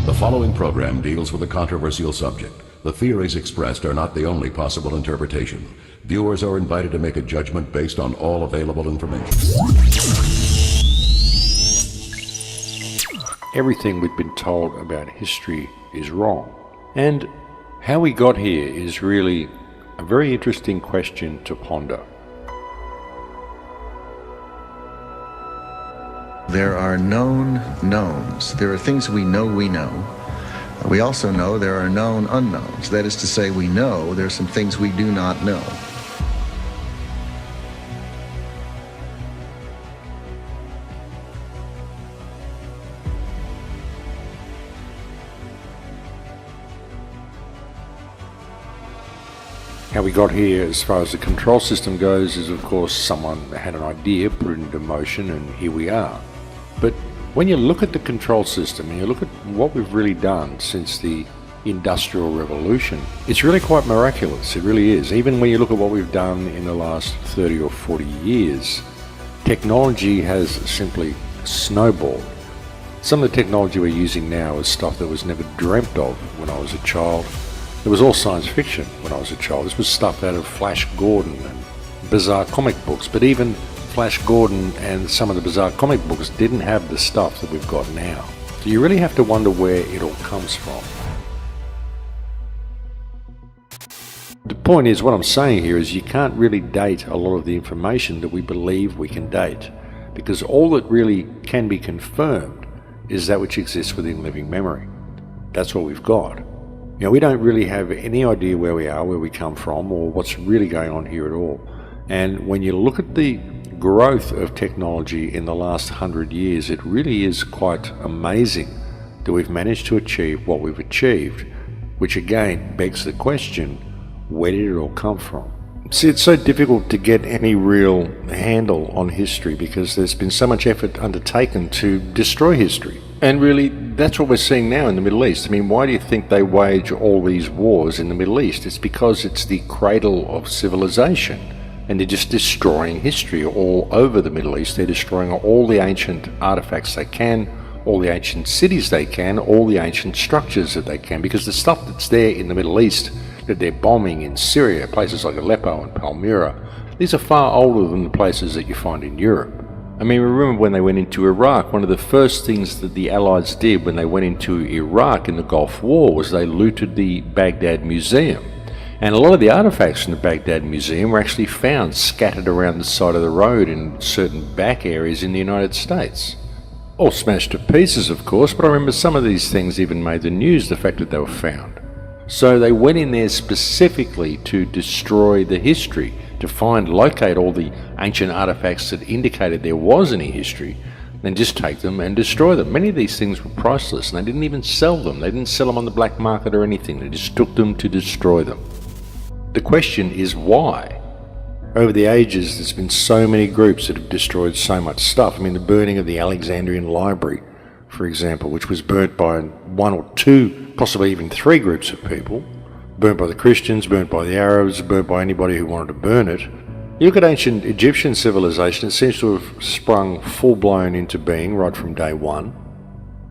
The following program deals with a controversial subject. The theories expressed are not the only possible interpretation. Viewers are invited to make a judgment based on all available information. Everything we've been told about history is wrong. And how we got here is really a very interesting question to ponder. There are known knowns. There are things we know. We also know there are known unknowns. That is to say, we know there are some things we do not know. How we got here as far as the control system goes is, of course, someone had an idea, put it into motion, and here we are. But when you look at the control system and you look at what we've really done since the Industrial Revolution, it's really quite miraculous. It really is. Even when you look at what we've done in the last 30 or 40 years, technology has simply snowballed. Some of the technology we're using now is stuff that was never dreamt of when I was a child. It was all science fiction when I was a child. This was stuff out of Flash Gordon and bizarre comic books. But even Flash Gordon and some of the bizarre comic books didn't have the stuff that we've got now. So you really have to wonder where it all comes from. The point is, what I'm saying here is you can't really date a lot of the information that we believe we can date, because all that really can be confirmed is that which exists within living memory. That's what we've got. You know, we don't really have any idea where we are, where we come from, or what's really going on here at all. And when you look at the growth of technology in the last 100 years, it really is quite amazing that we've managed to achieve what we've achieved, which again begs the question, where did it all come from? See, it's so difficult to get any real handle on history because there's been so much effort undertaken to destroy history. And really, that's what we're seeing now in the Middle East. I mean, why do you think they wage all these wars in the Middle East? It's because it's the cradle of civilization. And they're just destroying history all over the Middle East. They're destroying all the ancient artifacts they can, all the ancient cities they can, all the ancient structures that they can. Because the stuff that's there in the Middle East that they're bombing in Syria, places like Aleppo and Palmyra, these are far older than the places that you find in Europe. I mean, remember when they went into Iraq, one of the first things that the Allies did when they went into Iraq in the Gulf War was they looted the Baghdad Museum. And a lot of the artifacts from the Baghdad Museum were actually found scattered around the side of the road in certain back areas in the United States. All smashed to pieces, of course, but I remember some of these things even made the news, the fact that they were found. So they went in there specifically to destroy the history, to locate all the ancient artifacts that indicated there was any history, then just take them and destroy them. Many of these things were priceless, and they didn't even sell them. They didn't sell them on the black market or anything. They just took them to destroy them. The question is why? Over the ages, there's been so many groups that have destroyed so much stuff. I mean, the burning of the Alexandrian Library, for example, which was burnt by one or two, possibly even three groups of people, burnt by the Christians, burnt by the Arabs, burnt by anybody who wanted to burn it. You look at ancient Egyptian civilization, it seems to have sprung full-blown into being right from day one.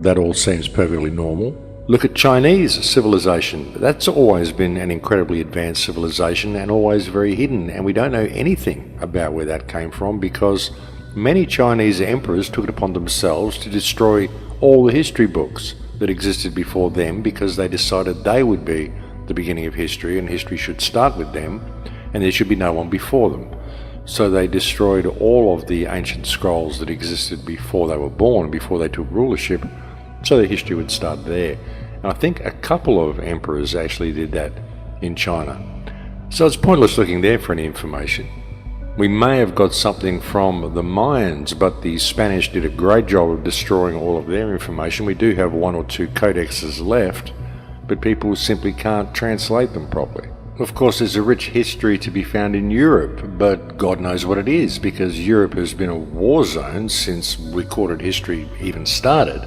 That all seems perfectly normal. Look at Chinese civilization. That's always been an incredibly advanced civilization and always very hidden, and we don't know anything about where that came from because many Chinese emperors took it upon themselves to destroy all the history books that existed before them because they decided they would be the beginning of history and history should start with them and there should be no one before them. So they destroyed all of the ancient scrolls that existed before they were born, before they took rulership, so the history would start there. And I think a couple of emperors actually did that in China. So it's pointless looking there for any information. We may have got something from the Mayans, but the Spanish did a great job of destroying all of their information. We do have one or two codexes left, but people simply can't translate them properly. Of course, there's a rich history to be found in Europe, but God knows what it is, because Europe has been a war zone since recorded history even started.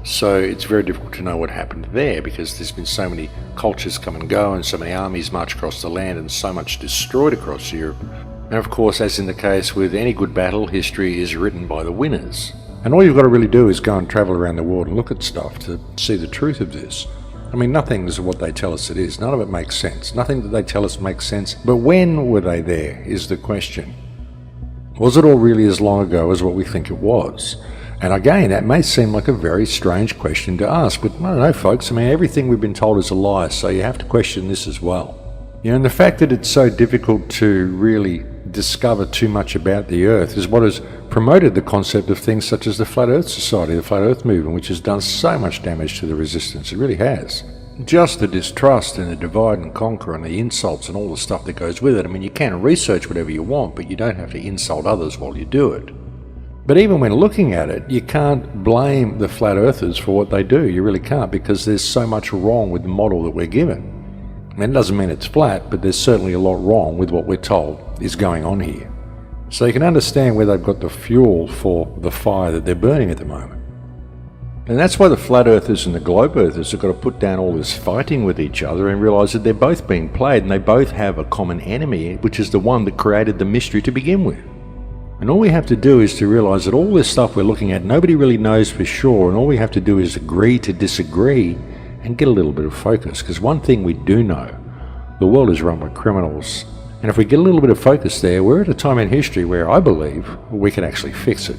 So it's very difficult to know what happened there, because there's been so many cultures come and go, and so many armies march across the land, and so much destroyed across Europe. And of course, as in the case with any good battle, history is written by the winners. And all you've got to really do is go and travel around the world and look at stuff to see the truth of this. I mean, nothing is what they tell us it is. None of it makes sense. Nothing that they tell us makes sense. But when were they there is the question. Was it all really as long ago as what we think it was? And again, that may seem like a very strange question to ask, but I don't know, folks. I mean, everything we've been told is a lie, so you have to question this as well. You know, and the fact that it's so difficult to really discover too much about the Earth is what has promoted the concept of things such as the Flat Earth Society, the Flat Earth Movement, which has done so much damage to the resistance. It really has. Just the distrust and the divide and conquer and the insults and all the stuff that goes with it. I mean, you can research whatever you want, but you don't have to insult others while you do it. But even when looking at it, you can't blame the Flat Earthers for what they do. You really can't, because there's so much wrong with the model that we're given. I mean, it doesn't mean it's flat, but there's certainly a lot wrong with what we're told is going on here. So you can understand where they've got the fuel for the fire that they're burning at the moment. And that's why the Flat Earthers and the Globe Earthers have got to put down all this fighting with each other and realise that they're both being played and they both have a common enemy, which is the one that created the mystery to begin with. And all we have to do is to realise that all this stuff we're looking at, nobody really knows for sure, and all we have to do is agree to disagree and get a little bit of focus. Because one thing we do know, the world is run by criminals. And if we get a little bit of focus there, we're at a time in history where I believe we can actually fix it.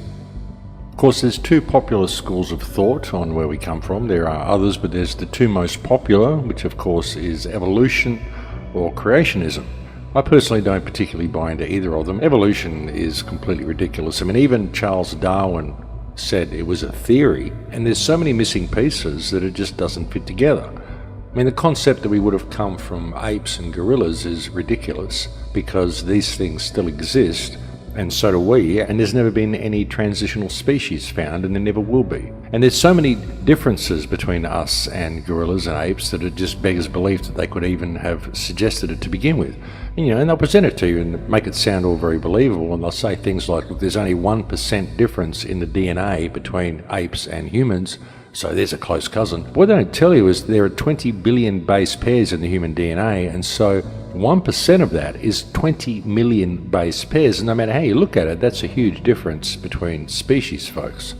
Of course, there's two popular schools of thought on where we come from. There are others, but there's the two most popular, which of course is evolution or creationism. I personally don't particularly buy into either of them. Evolution is completely ridiculous. I mean, even Charles Darwin said it was a theory, and there's so many missing pieces that it just doesn't fit together. I mean, the concept that we would have come from apes and gorillas is ridiculous, because these things still exist, and so do we, and there's never been any transitional species found, and there never will be. And there's so many differences between us and gorillas and apes that it just beggars belief that they could even have suggested it to begin with. And, and they'll present it to you and make it sound all very believable, and they'll say things like, look, there's only 1% difference in the DNA between apes and humans, so there's a close cousin. What they don't tell you is there are 20 billion base pairs in the human DNA, and so 1% of that is 20 million base pairs, and no matter how you look at it, that's a huge difference between species, folks.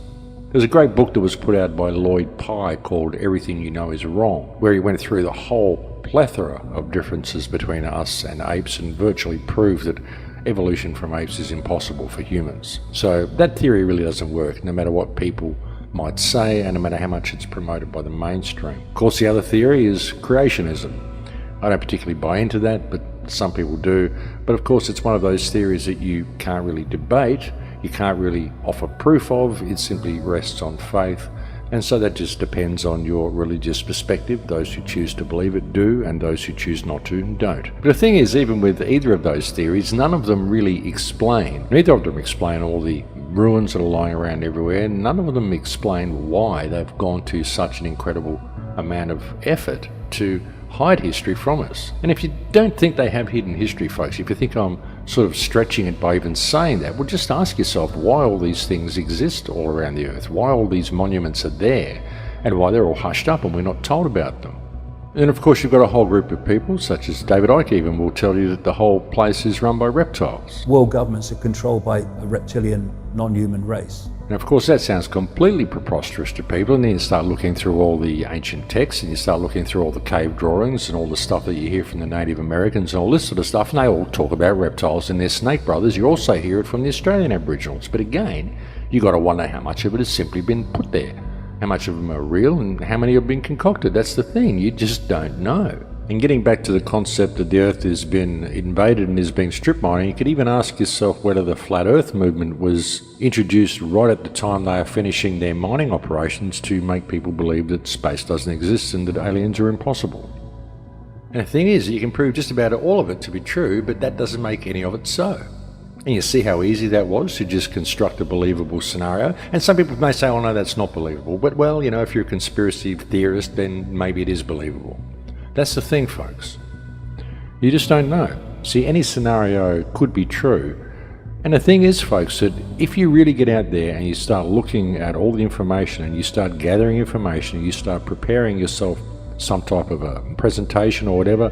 There's a great book that was put out by Lloyd Pye called Everything You Know Is Wrong, where he went through the whole plethora of differences between us and apes and virtually proved that evolution from apes is impossible for humans. So that theory really doesn't work, no matter what people might say, and no matter how much it's promoted by the mainstream. Of course, the other theory is creationism. I don't particularly buy into that, but some people do. But of course, it's one of those theories that you can't really debate, you can't really offer proof of, it simply rests on faith. And so that just depends on your religious perspective. Those who choose to believe it do, and those who choose not to don't. But the thing is, even with either of those theories, none of them really explain. Neither of them explain all the ruins that are lying around everywhere. None of them explain why they've gone to such an incredible amount of effort to hide history from us. And if you don't think they have hidden history, folks, if you think I'm sort of stretching it by even saying that, well, just ask yourself why all these things exist all around the earth, why all these monuments are there, and why they're all hushed up and we're not told about them. And of course, you've got a whole group of people, such as David Icke even will tell you that the whole place is run by reptiles. World governments are controlled by a reptilian, non-human race. And of course, that sounds completely preposterous to people, and then you start looking through all the ancient texts, and you start looking through all the cave drawings and all the stuff that you hear from the Native Americans and all this sort of stuff, and they all talk about reptiles and their snake brothers. You also hear it from the Australian Aboriginals. But again, you got to wonder how much of it has simply been put there. How much of them are real and how many have been concocted. That's the thing, you just don't know. And getting back to the concept that the Earth has been invaded and is being strip mined, you could even ask yourself whether the Flat Earth movement was introduced right at the time they are finishing their mining operations to make people believe that space doesn't exist and that aliens are impossible. And the thing is, you can prove just about all of it to be true, but that doesn't make any of it so. And you see how easy that was to just construct a believable scenario. And some people may say, oh no, that's not believable. But well, if you're a conspiracy theorist, then maybe it is believable. That's the thing, folks. You just don't know. See, any scenario could be true. And the thing is, folks, that if you really get out there and you start looking at all the information and you start gathering information and you start preparing yourself some type of a presentation or whatever,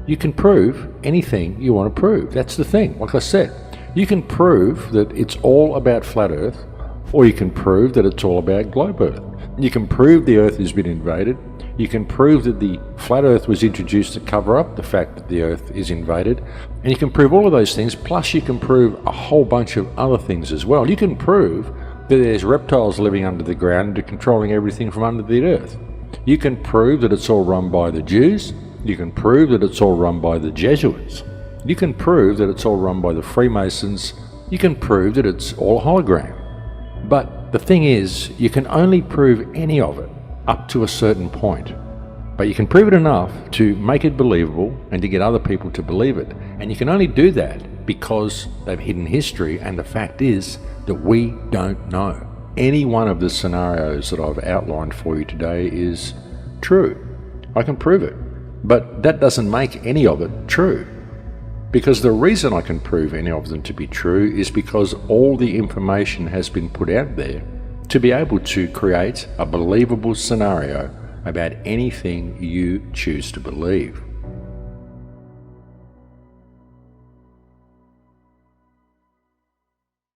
you can prove anything you want to prove. That's the thing. Like I said, you can prove that it's all about flat Earth Or you can prove that it's all about globe Earth. You can prove the Earth has been invaded. You can prove that the flat Earth was introduced to cover up the fact that the Earth is invaded. And you can prove all of those things, plus you can prove a whole bunch of other things as well. You can prove that there's reptiles living under the ground and controlling everything from under the Earth. You can prove that it's all run by the Jews. You can prove that it's all run by the Jesuits. You can prove that it's all run by the Freemasons. You can prove that it's all a hologram. But the thing is, you can only prove any of it up to a certain point. But you can prove it enough to make it believable and to get other people to believe it. And you can only do that because they've hidden history, and the fact is that we don't know. Any one of the scenarios that I've outlined for you today is true. I can prove it. But that doesn't make any of it true. Because the reason I can prove any of them to be true is because all the information has been put out there to be able to create a believable scenario about anything you choose to believe.